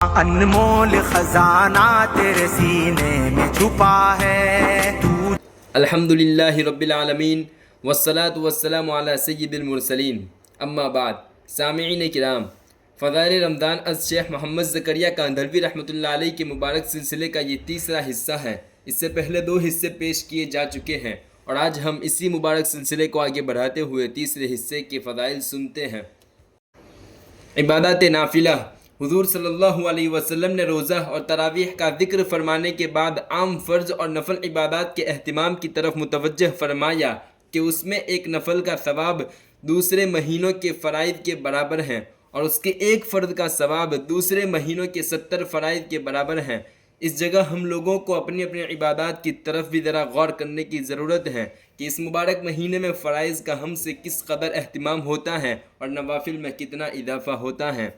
انمول خزانہ تیرے سینے میں چھپا ہے تو۔ الحمدللہ رب العالمین والصلاة والسلام علی سید المرسلین، اما بعد۔ سامعین کرام، فضائل رمضان از شیخ محمد زکریا کاندھلوی رحمۃ اللہ علیہ کے مبارک سلسلے کا یہ تیسرا حصہ ہے۔ اس سے پہلے 2 حصے پیش کیے جا چکے ہیں اور آج ہم اسی مبارک سلسلے کو آگے بڑھاتے ہوئے تیسرے حصے کے فضائل سنتے ہیں۔ عبادات نافلہ۔ حضور صلی اللہ علیہ وسلم نے روزہ اور تراویح کا ذکر فرمانے کے بعد عام فرض اور نفل عبادات کے اہتمام کی طرف متوجہ فرمایا کہ اس میں ایک نفل کا ثواب دوسرے مہینوں کے فرائض کے برابر ہیں اور اس کے ایک فرض کا ثواب دوسرے مہینوں کے 70 فرائض کے برابر ہیں۔ اس جگہ ہم لوگوں کو اپنی اپنی عبادات کی طرف بھی ذرا غور کرنے کی ضرورت ہے کہ اس مبارک مہینے میں فرائض کا ہم سے کس قدر اہتمام ہوتا ہے اور نوافل میں کتنا اضافہ ہوتا ہے۔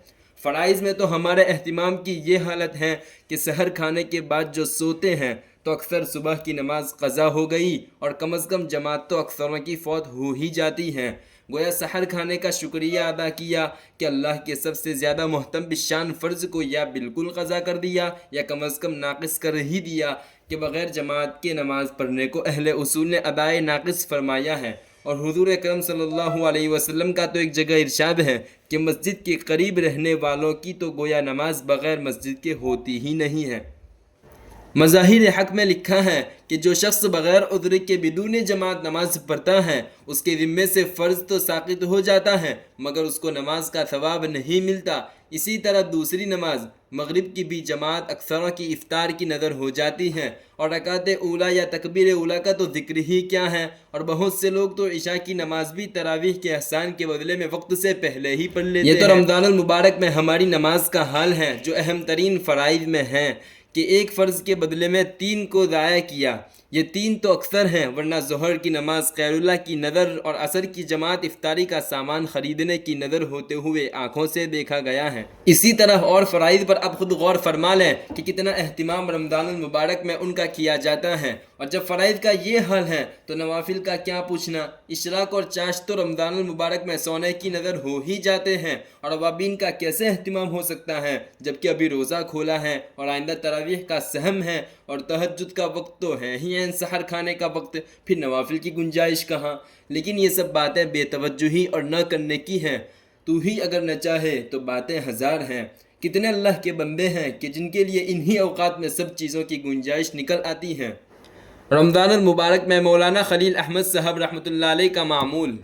فرائض میں تو ہمارے اہتمام کی یہ حالت ہے کہ سحر کھانے کے بعد جو سوتے ہیں تو اکثر صبح کی نماز قضا ہو گئی اور کم از کم جماعت تو اکثروں کی فوت ہو ہی جاتی ہے۔ گویا سحر کھانے کا شکریہ ادا کیا کہ اللہ کے سب سے زیادہ محتم بشان فرض کو یا بالکل قضا کر دیا یا کم از کم ناقص کر ہی دیا کہ بغیر جماعت کے نماز پڑھنے کو اہل اصول نے ادائے ناقص فرمایا ہے۔ اور حضور اکرم صلی اللہ علیہ وسلم کا تو ایک جگہ ارشاد ہے کہ مسجد کے قریب رہنے والوں کی تو گویا نماز بغیر مسجد کے ہوتی ہی نہیں ہے۔ مظاہر حق میں لکھا ہے کہ جو شخص بغیر عذر کے بدون جماعت نماز پڑھتا ہے اس کے ذمے سے فرض تو ساقط ہو جاتا ہے مگر اس کو نماز کا ثواب نہیں ملتا۔ اسی طرح دوسری نماز مغرب کی بھی جماعت اکثروں کی افطار کی نظر ہو جاتی ہے اور رکعت اولیٰ یا تکبیر اولیٰ کا تو ذکر ہی کیا ہے، اور بہت سے لوگ تو عشاء کی نماز بھی تراویح کے احسان کے بدلے میں وقت سے پہلے ہی پڑھ لیتے ہیں۔ یہ تو رمضان المبارک میں ہماری نماز کا حال ہے جو اہم ترین فرائض میں ہیں کہ ایک فرض کے بدلے میں 3 کو ضائع کیا۔ یہ 3 تو اکثر ہیں، ورنہ ظہر کی نماز خیر اللہ کی نظر اور عصر کی جماعت افطاری کا سامان خریدنے کی نظر ہوتے ہوئے آنکھوں سے دیکھا گیا ہے۔ اسی طرح اور فرائض پر اب خود غور فرما لیں کہ کتنا اہتمام رمضان المبارک میں ان کا کیا جاتا ہے، اور جب فرائض کا یہ حال ہے تو نوافل کا کیا پوچھنا۔ اشراق اور چاشت تو رمضان المبارک میں سونے کی نظر ہو ہی جاتے ہیں، اور اوابین کا کیسے اہتمام ہو سکتا ہے جبکہ ابھی روزہ کھولا ہے اور آئندہ تراویح کا سحم ہے اور تہجد کا وقت تو ہے ہی سحر کھانے کا وقت، پھر نوافل کی گنجائش کہاں۔ لیکن یہ سب باتیں بے توجہی اور نہ کرنے کی ہیں۔ تو ہی اگر نہ چاہے تو باتیں ہزار ہیں۔ کتنے اللہ کے بندے ہیں کہ جن کے لیے انہی اوقات میں سب چیزوں کی گنجائش نکل آتی ہے۔ رمضان المبارک میں مولانا خلیل احمد صاحب رحمۃ اللہ علیہ کا معمول۔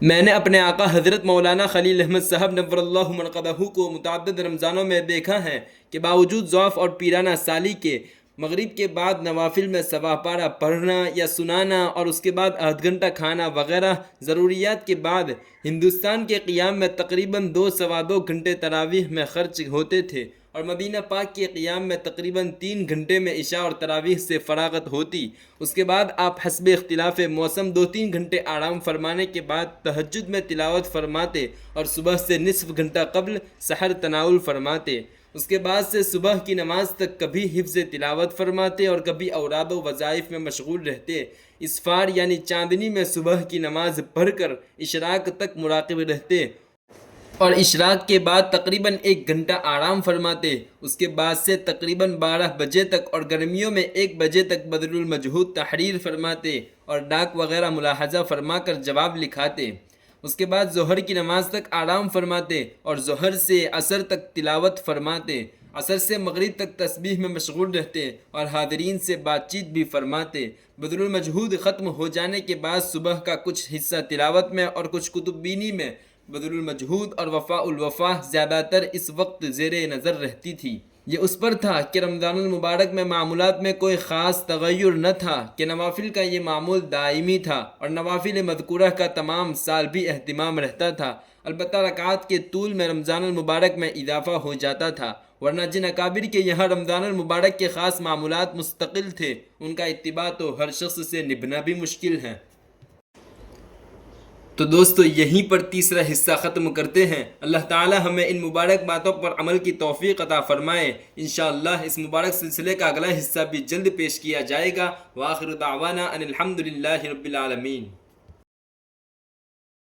میں نے اپنے آقا حضرت مولانا خلیل احمد صاحب نور اللہ مرقدہ کو متعدد رمضانوں میں دیکھا ہے کہ باوجود ضعف اور پیرانہ سالی کے مغرب کے بعد نوافل میں سوا پارہ پڑھنا یا سنانا اور اس کے بعد آدھ گھنٹہ کھانا وغیرہ ضروریات کے بعد ہندوستان کے قیام میں تقریباً 2 سوا 2 گھنٹے تراویح میں خرچ ہوتے تھے، اور مدینہ پاک کے قیام میں تقریباً 3 گھنٹے میں عشاء اور تراویح سے فراغت ہوتی۔ اس کے بعد آپ حسب اختلاف موسم 2-3 گھنٹے آرام فرمانے کے بعد تہجد میں تلاوت فرماتے اور صبح سے نصف گھنٹہ قبل سحر تناول فرماتے۔ اس کے بعد سے صبح کی نماز تک کبھی حفظ تلاوت فرماتے اور کبھی اوراد و وظائف میں مشغول رہتے۔ اسفار یعنی چاندنی میں صبح کی نماز پڑھ کر اشراق تک مراقب رہتے اور اشراق کے بعد تقریباً 1 گھنٹہ آرام فرماتے۔ اس کے بعد سے تقریباً 12 بجے تک اور گرمیوں میں 1 بجے تک بذل المجہود تحریر فرماتے اور ڈاک وغیرہ ملاحظہ فرما کر جواب لکھاتے۔ اس کے بعد ظہر کی نماز تک آرام فرماتے اور ظہر سے عصر تک تلاوت فرماتے۔ عصر سے مغرب تک تسبیح میں مشغول رہتے اور حاضرین سے بات چیت بھی فرماتے۔ بذل المجہود ختم ہو جانے کے بعد صبح کا کچھ حصہ تلاوت میں اور کچھ کتب بینی میں بذل المجہود اور وفاء الوفا زیادہ تر اس وقت زیر نظر رہتی تھی۔ یہ اس پر تھا کہ رمضان المبارک میں معمولات میں کوئی خاص تغیر نہ تھا کہ نوافل کا یہ معمول دائمی تھا اور نوافل مذکورہ کا تمام سال بھی اہتمام رہتا تھا۔ البتہ رکعات کے طول میں رمضان المبارک میں اضافہ ہو جاتا تھا، ورنہ جن اکابر کے یہاں رمضان المبارک کے خاص معمولات مستقل تھے ان کا اتباع تو ہر شخص سے نبھنا بھی مشکل ہے۔ تو دوستو، یہیں پر تیسرا حصہ ختم کرتے ہیں۔ اللہ تعالی ہمیں ان مبارک باتوں پر عمل کی توفیق عطا فرمائے۔ انشاءاللہ اس مبارک سلسلے کا اگلا حصہ بھی جلد پیش کیا جائے گا۔ وآخر دعوانا ان الحمدللہ رب العالمین۔